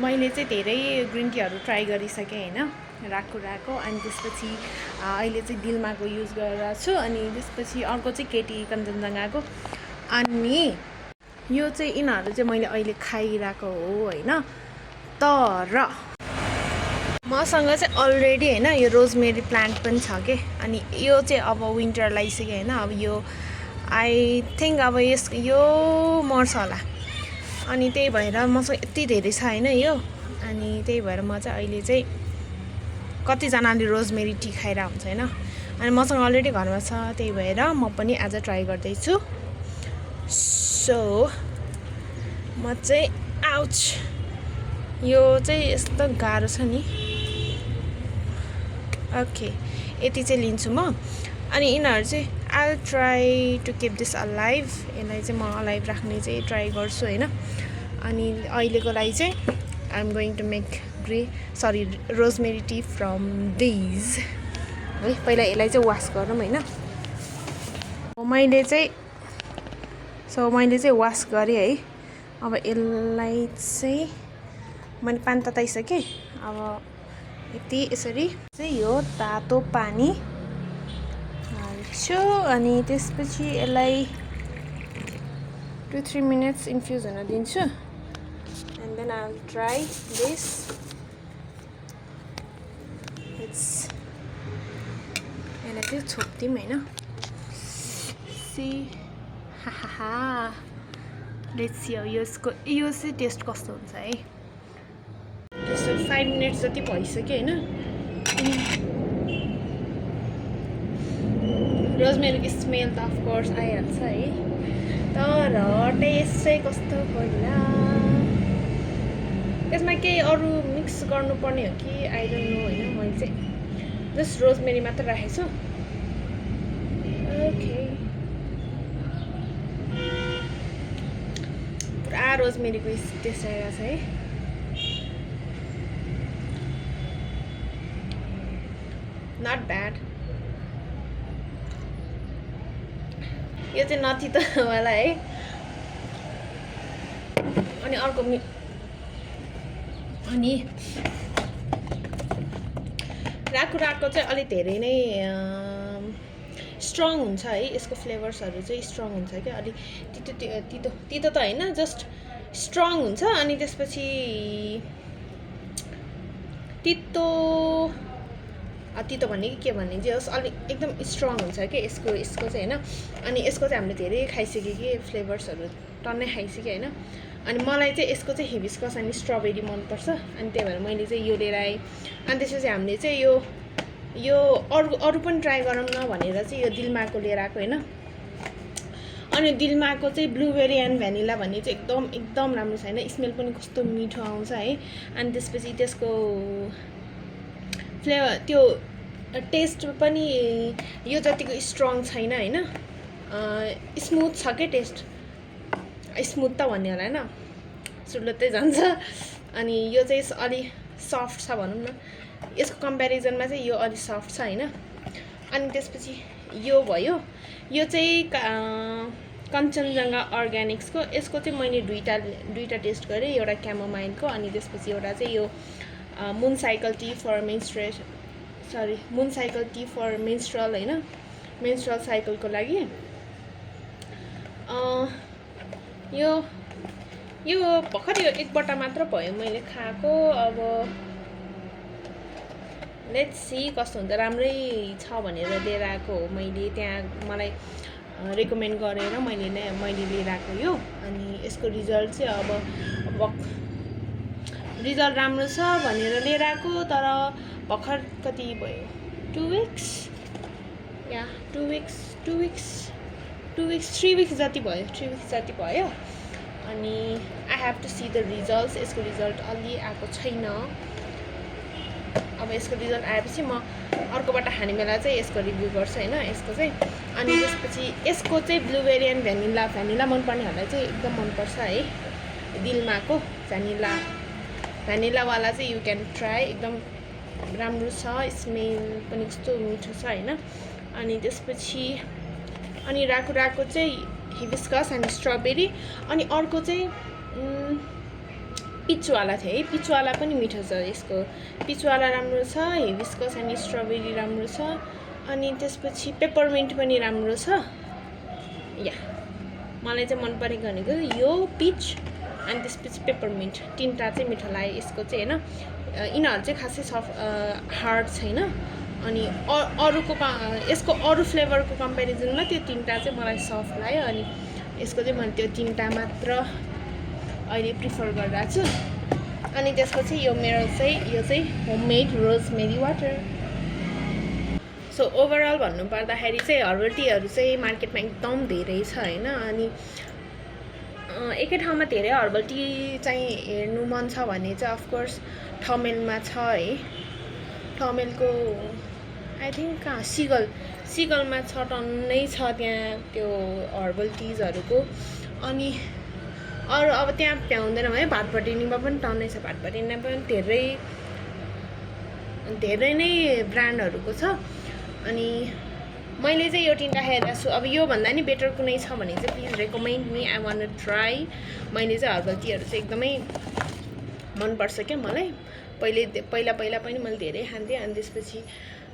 मैले चाहिँ धेरै ग्रिन टीहरू ट्राई गरिसकेँ हैन राकुराको अनि त्यसपछि अहिले चाहिँ दिलमाको युज गरिरहेको छु अनि त्यसपछि अर्को चाहिँ केटी कञ्चनजङ्घाको अनि यो चाहिँ यिनीहरू चाहिँ मैले अहिले खाइरहेको हो हैन तर मसँग चाहिँ अलरेडी हैन यो रोजमेरी प्लान्ट पनि छ के अनि यो चाहिँ अब विन्टर लागिसक्यो हैन अब यो आई थिङ्क अब यो मर्छ होला अनि त्यही भएर मसँग यति धेरै छ हैन यो अनि त्यही भएर म चाहिँ अहिले चाहिँ कतिजनाले रोजमेरी टी खाइरहेको हुन्छ हैन अनि मसँग अलरेडी घरमा छ त्यही भएर म पनि आज ट्राई गर्दैछु सो म चाहिँ आउच यो चाहिँ यस्तो गाह्रो छ नि ओके यति चाहिँ लिन्छु म अनि यिनीहरू चाहिँ I'll try to keep this alive यसलाई चाहिँ म अलाइभ राख्ने चाहिँ ट्राई गर्छु हैन अनि अहिलेको लागि चाहिँ I'm going to make rosemary tea from these है पहिला यसलाई चाहिँ वास गरौँ हैन मैले चाहिँ वास गरेँ है अब यसलाई चाहिँ मैले पानी तताइसकेँ अब यति यसरी चाहिँ यो तातो पानी हाल्छु अनि त्यसपछि यसलाई 2-3 minutes इन्फ्युज हुन दिन्छु and then I'll try this यसलाई चाहिँ छोप्दिउँ हैन सी हाहाहा लेट्स सी यो चाहिँ टेस्ट कस्तो हुन्छ है त्यसो 5 minutes जति भइसक्यो हैन रोजमेरीको स्मेल त अफ कोर्स आइहाल्छ है तर टेस्ट चाहिँ कस्तो होला यसमा केही अरू मिक्स गर्नुपर्ने हो कि आई डोन्ट नो हैन मैले चाहिँ जस्ट रोजमेरी मात्र राखेको छु ओके पुरा रोजमेरीको टेस्ट आइरहेको छ है not bad यो चाहिँ नथी त वाला है अनि अर्को अनि राकुराको चाहिँ अलि धेरै नै स्ट्रङ हुन्छ है यसको फ्लेभर्सहरु चाहिँ स्ट्रङ हुन्छ के अलि तितो त हैन जस्ट स्ट्रङ हुन्छ अनि त्यसपछि तितो भन्ने के भन्ने चाहिँ होस् अलि एकदम स्ट्रङ हुन्छ के यसको चाहिँ हैन अनि यसको चाहिँ हामीले धेरै खाइसक्यो कि फ्लेभर्सहरु टन्नै खाइसक्यो हैन अनि मलाई चाहिँ यसको चाहिँ हिबिस्कस अनि स्ट्रबेरी मन पर्छ अनि त्यही भएर मैले चाहिँ यो लिएर आए अनि त्यसपछि हामीले चाहिँ यो अरु पनि ट्राई गरौँ न भनेर चाहिँ यो दिलमाको लिएर आएको हैन अनि दिलमाको चाहिँ ब्लुबेरी एन्ड भ्यानिला भन्ने चाहिँ एकदम राम्रो छ हैन स्मेल पनि कस्तो मिठो आउँछ है अनि त्यसपछि त्यसको फ्लेभर त्यो टेस्ट पनि यो जतिको स्ट्रङ छैन हैन स्मुथ छ के टेस्ट स्मुथ त भन्ने होला हैन सुलुत्तै जान्छ अनि यो चाहिँ अलि सफ्ट छ भनौं न यसको कम्प्यारिजनमा चाहिँ यो अलि सफ्ट छ हैन अनि त्यसपछि यो भयो यो चाहिँ कञ्चनजङ्घा अर्ग्यानिक्सको यसको चाहिँ मैले दुईटा टेस्ट गरेँ एउटा क्यामोमाइलको अनि त्यसपछि एउटा चाहिँ यो moon cycle tea for menstrual हैन मेन्स्ट्रुअल साइकलको लागि यो भर्खर यो एकपल्ट मात्र भयो मैले खाएको अब लेट्स सी कस्तो हुन्छ राम्रै छ भनेर लिएर आएको हो मैले त्यहाँ मलाई रेकमेन्ड गरेर मैले लिएर आएको यो अनि यसको रिजल्ट चाहिँ अब रिजल्ट राम्रो छ भनेर लिएर आएको तर भर्खर कति भयो 2 weeks या 2 weeks 3 weeks जति भयो अनि I have to see the results यसको रिजल्ट अलि आएको छैन अब यसको रिजल्ट आएपछि म अर्कोबाट खाने बेला चाहिँ यसको रिभ्यू गर्छु हैन यसको चाहिँ अनि त्यसपछि यसको चाहिँ ब्लुबेरी एन्ड भ्यानिला मन पर्नेहरुलाई चाहिँ एकदम मन पर्छ है दिलमाको भ्यानिला वाला चाहिँ यु क्यान ट्राई एकदम राम्रो छ स्मेल पनि कस्तो मिठो छ हैन अनि त्यसपछि अनि राकुराको चाहिँ हिबिस्कस अनि स्ट्रबेरी अनि अर्को चाहिँ पिचवाला थियो है, पिचवाला पनि मिठो छ यसको। पिचवाला राम्रो छ, हिबिस्कस अनि स्ट्रबेरी राम्रो छ, अनि त्यसपछि पेपरमिन्ट पनि राम्रो छ। या मलाई चाहिँ मन परेको भनेको यो पिच अनि त्यसपछि पेपरमिन्ट, तिनवटा चाहिँ मिठो लाग्यो यसको चाहिँ होइन। यिनीहरू चाहिँ खासै हार्ड छैन, अनि अरूको यसको अरू फ्लेभरको कम्पेरिजनमा त्यो तिनवटा चाहिँ मलाई सफ्ट लाग्यो, अनि यसको चाहिँ मैले त्यो तिनवटा मात्र अहिले प्रिफर गरिरहेको छु। अनि त्यसपछि यो मेरो चाहिँ यो चाहिँ homemade rosemary water. So overall भन्नुपर्दाखेरि चाहिँ हर्बल टीहरू चाहिँ मार्केटमा एकदम धेरै छ होइन। अनि एकै ठाउँमा धेरै हर्बल टी चाहिँ हेर्नु मन छ भने चाहिँ अफकोर्स ठमेलमा छ है। ठमेलको आई थिङ्क कहाँ सिगलमा छ, टन्नै छ त्यहाँ त्यो हर्बल टिजहरूको। अनि अरू अब त्यहाँ भ्याउँदैन भने भातपटेनीमा पनि टन्नै छ, भातपटेनीमा पनि धेरै नै ब्रान्डहरूको छ। अनि मैले चाहिँ यो तिनवटा हेरेको छु। अब योभन्दा नि बेटर कुनै छ भने चाहिँ please recommend me, I want to try. मैले चाहिँ हर्बल टीहरू चाहिँ एकदमै मनपर्छ क्या मलाई। पहिला पनि मैले धेरै खान्थेँ, अनि त्यसपछि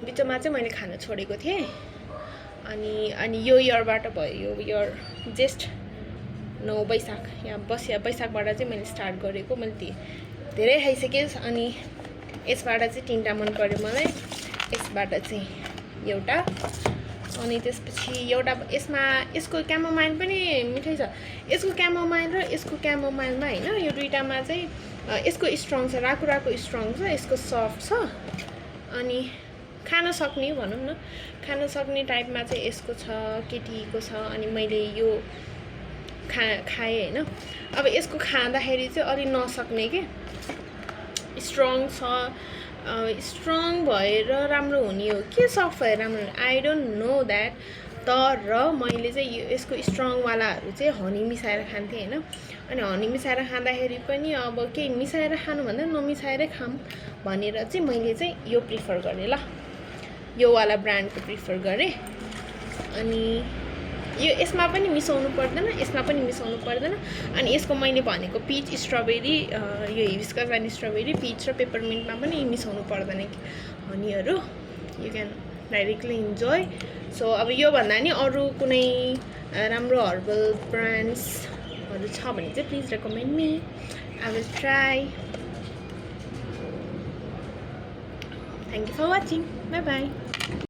बिचमा चाहिँ मैले खान छोडेको थिएँ। अनि यो इयरबाट भयो, यो इयर जेस्ट 9 वैशाख वैशाखबाट चाहिँ मैले स्टार्ट गरेको। मैले धेरै खाइसकेँ, अनि यसबाट चाहिँ तिनवटा मन पऱ्यो मलाई। यसबाट चाहिँ एउटा, अनि त्यसपछि एउटा यसको क्यामोमाइल पनि मिठै छ। यसको क्यामोमाइल र यसको क्यामोमाइलमा होइन, यो दुइटामा चाहिँ यसको स्ट्रङ छ, राको स्ट्रङ छ, यसको सफ्ट छ, अनि खान सक्ने भनौँ न, खान सक्ने टाइपमा चाहिँ यसको छ, केटीको छ। अनि मैले यो खाएँ होइन। अब यसको खाँदाखेरि चाहिँ अलि नसक्ने के, स्ट्रङ छ, स्ट्रङ भएर राम्रो हुने हो कि सफ्ट भएर राम्रो हुने, आई डोन्ट नो द्याट। तर मैले चाहिँ यसको स्ट्रङवालाहरू चाहिँ हनी मिसाएर खान्थेँ होइन। अनि हनी मिसाएर खाँदाखेरि पनि अब केही मिसाएर खानुभन्दा नमिसाएरै खाऊँ भनेर चाहिँ मैले चाहिँ यो प्रिफर गरेँ ल, योवाला ब्रान्डको प्रिफर गरेँ। अनि यसमा पनि मिसाउनु पर्दैन, यसमा पनि मिसाउनु पर्दैन। अनि यसको मैले भनेको पिच, स्ट्रबेरी, यो हिबिस्कस अनि स्ट्रबेरी, पिच र पेपरमिन्टमा पनि मिसाउनु पर्दैन हनीहरू, you can directly enjoy. So अब योभन्दा नि अरू कुनै राम्रो हर्बल ब्रान्ड्सहरू छ भने चाहिँ please recommend me, I will try. Thank you for watching, bye by.